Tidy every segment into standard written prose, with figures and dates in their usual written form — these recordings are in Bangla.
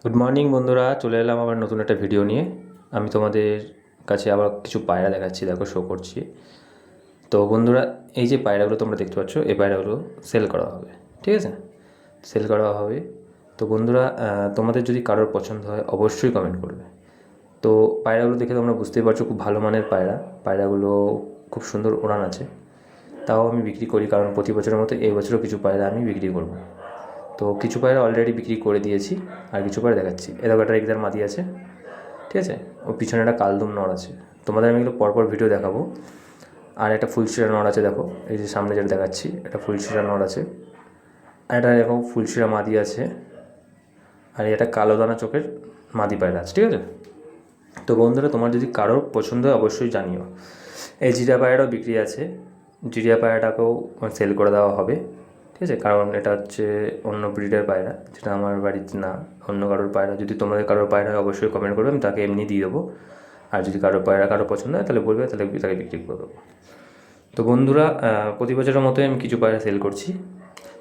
গুড মর্নিং বন্ধুরা, চলে এলাম আবার নতুন একটা ভিডিও নিয়ে। আমি তোমাদের কাছে আবার কিছু পায়রা দেখাচ্ছি, দেখো শো করছি। তো বন্ধুরা, এই যে পায়রাগুলো তোমরা দেখতে পাচ্ছ, এই পায়রাগুলো সেল করা হবে, ঠিক আছে? সেল করা হবে। তো বন্ধুরা, তোমাদের যদি কারোর পছন্দ হয় অবশ্যই কমেন্ট করবে। তো পায়রাগুলো দেখে তোমরা বুঝতেই পারছো খুব ভালো মানের পায়রা। পায়রাগুলো খুব সুন্দর উড়ান আছে। তাও আমি বিক্রি করি, কারণ প্রতি বছরের মতো এই বছরও কিছু পায়রা আমি বিক্রি করব। তো কিছু পায়রা অলরেডি বিক্রি করে দিয়েছি, আর কিছু পায়রা দেখাচ্ছি। এরকম একটা রেগদার মাদি আছে, ঠিক আছে? ও পিছনে একটা কালদম নর আছে। তোমাদের আমি এগুলো পরপর ভিডিও দেখাবো। আর একটা ফুলশিরা নর আছে, দেখো এই যে সামনে যেটা দেখাচ্ছি, একটা ফুলশিরা নর আছে। আর একটা দেখো ফুলশিরা মাদি আছে। আর এটা কালো দানা চোখের মাদি পায়রা আছে, ঠিক আছে? তো বন্ধুরা, তোমার যদি কারোর পছন্দ হয় অবশ্যই জানিও। এই জিরা পায়রাটাও বিক্রি আছে। জিরিয়া পায়রাটাকেও সেল করে দেওয়া হবে, ঠিক আছে? কারণ এটা হচ্ছে অন্য ব্রিডের পায়রা, যেটা আমার বাড়িতে না, অন্য কারোর পায়রা। যদি তোমাদের কারোর পায়রা হয় অবশ্যই কমেন্ট করবে, আমি তাকে এমনি দিয়ে দেবো। আর যদি কারোর পায়রা কারো পছন্দ হয় তাহলে বলবে, তাহলে তাকে বিক্রি করে দেবো। তো বন্ধুরা, প্রতি বছরের মতোই আমি কিছু পায়রা সেল করছি।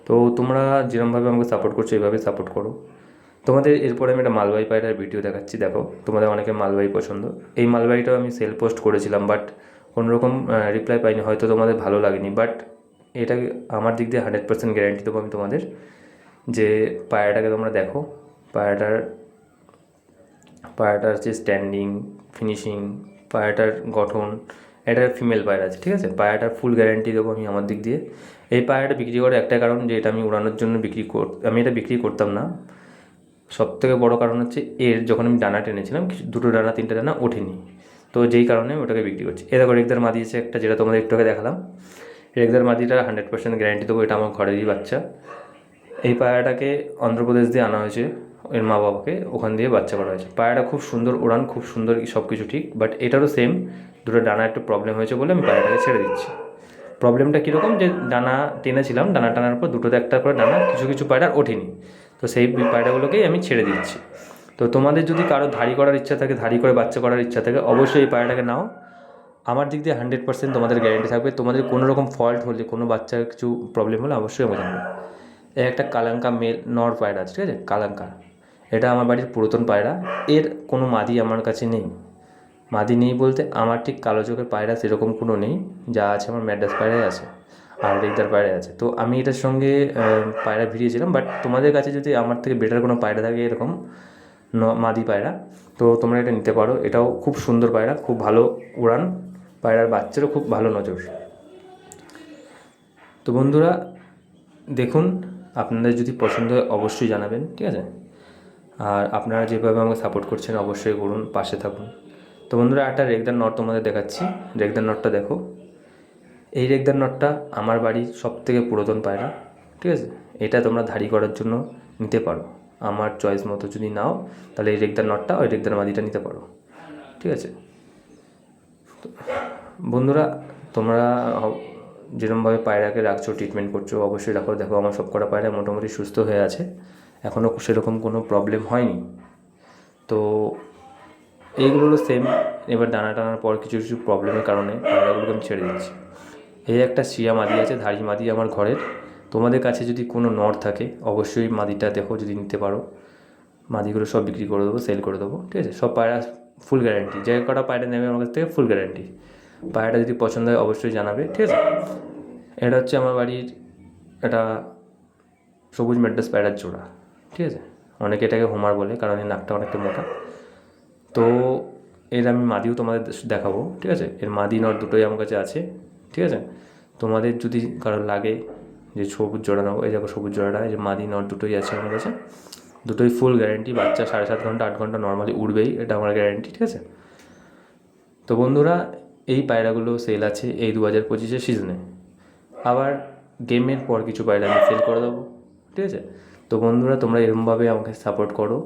তো তোমরা যেরকমভাবে আমাকে সাপোর্ট করছো এইভাবে সাপোর্ট করো। তোমাদের এরপরে আমি একটা মালবাহী পায়রার ভিডিও দেখাচ্ছি, দেখো তোমাদের অনেকে মালবাহী পছন্দ। এই মালবাহীটাও আমি সেল পোস্ট করেছিলাম, বাট কোনোরকম রিপ্লাই পাইনি, হয়তো তোমাদের ভালো লাগেনি। বাট এটা আমার দিক দিয়ে 100% গ্যারান্টি দেবো আমি তোমাদের, যে পায়রাটাকে তোমরা দেখো। পায়রাটার পায়রাটার যে স্ট্যান্ডিং, ফিনিশিং, পায়রাটার গঠন, এটা ফিমেল পায়রা আছে, ঠিক আছে? পায়রাটার ফুল গ্যারান্টি দেবো আমি আমার দিক দিয়ে। এই পায়রাটা বিক্রি করার একটা কারণ, যে এটা আমি উড়ানোর জন্য আমি এটা বিক্রি করতাম না। সবথেকে বড় কারণ হচ্ছে এর যখন আমি ডানা টেনেছিলাম, দুটো ডানা তিনটে ডানা ওঠেনি, তো যেই কারণে ওটাকে বিক্রি করছি। এ দেখো রেগদার মাদি আছে একটা, যেটা তোমাদের একটু আগে দেখালাম। রেগদার মাদিটা 100% গ্যারান্টি দেবো, এটা আমার ঘরেরই বাচ্চা। এই পায়রাটাকে অন্ধ্রপ্রদেশ দিয়ে আনা হয়েছে, এর মা বাবাকে ওখান দিয়ে বাচ্চা করা হয়েছে। পায়রাটা খুব সুন্দর উড়ান, খুব সুন্দর, সব কিছু ঠিক। বাট এটারও সেম, দুটো ডানা একটু প্রবলেম হয়েছে বলে আমি পায়রাটাকে ছেড়ে দিচ্ছি। প্রবলেমটা কীরকম, যে ডানা টেনেছিলাম, ডানা টানার পর দুটোতে একটা করে ডানা কিছু কিছু পায়রার ওঠেনি, তো সেই পায়রাগুলোকেই আমি ছেড়ে দিচ্ছি। তো তোমাদের যদি কারো ধাড়ি করার ইচ্ছা থাকে, ধাড়ি করে বাচ্চা করার ইচ্ছা থাকে, অবশ্যই এই পায়রাটাকে নাও। আমার দিক দিয়ে 100% তোমাদের গ্যারেন্টি থাকবে। তোমাদের কোনো রকম ফল্ট হলে, কোনো বাচ্চার কিছু প্রবলেম হলে অবশ্যই আমাকে জানাবে। এই একটা কালাঙ্কা মেল নর পায়রা আছে, ঠিক আছে? কালাঙ্কা, এটা আমার বাড়ির পুরাতন পায়রা। এর কোনো মাদি আমার কাছে নেই। মাদি নেই বলতে, আমার ঠিক কালো চোখের পায়রা সেরকম কোনো নেই। যা আছে আমার ম্যাড্রাস পায়রাই আছে, আর রেগদার পায়রা আছে। তো আমি এটার সঙ্গে পায়রা ভিড়িয়েছিলাম। বাট তোমাদের কাছে যদি আমার থেকে বেটার কোনো পায়রা থাকে এরকম মাদি পায়রা, তো তোমরা এটা নিতে পারো। এটাও খুব সুন্দর পায়রা, খুব ভালো উড়ান, পায়রার বাচ্চারও খুব ভালো নজর। তো বন্ধুরা দেখুন, আপনাদের যদি পছন্দ হয় অবশ্যই জানাবেন, ঠিক আছে? আর আপনারা যেভাবে আমাকে সাপোর্ট করছেন অবশ্যই করুন, পাশে থাকুন। তো বন্ধুরা, একটা রেগদার নট তোমাদের দেখাচ্ছি। রেগদার নটটা দেখো। এই রেগদার নটটা আমার বাড়ির সবথেকে পুরাতন পায়রা, ঠিক আছে? এটা তোমরা ধাড়ি করার জন্য নিতে পারো। আমার চয়েস মতো যদি নাও, তাহলে এই রেগদার নটটা, ওই রেগদার মাদিটা নিতে পারো, ঠিক আছে? বন্ধুরা, তোমরা যেরকমভাবে পায়রাকে রাখছো, ট্রিটমেন্ট করছো, অবশ্যই রাখো। দেখো আমার সব কটা পায়রা মোটামুটি সুস্থ হয়ে আছে, এখনও সেরকম কোনো প্রবলেম হয়নি। তো এইগুলোরও সেম। এবার দানা টানার পর কিছু কিছু প্রবলেমের কারণে পায়রাগুলোকে আমি ছেড়ে দিচ্ছি। এই একটা শিয়া মাদি আছে, ধাড়ি মাদি আমার ঘরের। তোমাদের কাছে যদি কোনো নর থাকে অবশ্যই মাদিটা দেখো, যদি নিতে পারো। মাদিগুলো সব বিক্রি করে দেবো, সেল করে দেবো, ঠিক আছে? সব পায়রা ফুল গ্যারান্টি, যে কটা পায়রা নেবে আমার কাছ থেকে ফুল গ্যারান্টি। পায়রাটা যদি পছন্দ হয় অবশ্যই জানাবে, ঠিক আছে? এটা হচ্ছে আমার বাড়ির এটা সবুজ ম্যাড্রাস পায়রার জোড়া, ঠিক আছে? অনেকে এটাকে হোমার বলে, কারণ এই নাকটা অনেকটা মোটা। তো এর আমি মাদিও তোমাদের দেখাবো, ঠিক আছে? এর মাদি নর দুটোই আমার কাছে আছে, ঠিক আছে? তোমাদের যদি কারোর লাগে যে সবুজ জোড়া নেবো, এই দেখো সবুজ জোড়াটা, এই যে মাদি নর দুটোই আছে আমার কাছে। দুটোই ফুল গ্যারান্টি, বাচ্চা 7.5 ঘন্টা 8 ঘন্টা নর্মালি উড়বেই, এটা আমার গ্যারান্টি, ঠিক আছে? তো বন্ধুরা, এই পায়রাগুলো সেল আছে এই 2025-এর সিজনে। আবার গেমের পর কিছু পায়রা আমি সেল করে দেবো, ঠিক আছে? তো বন্ধুরা, তোমরা এরকমভাবে আমাকে সাপোর্ট করো।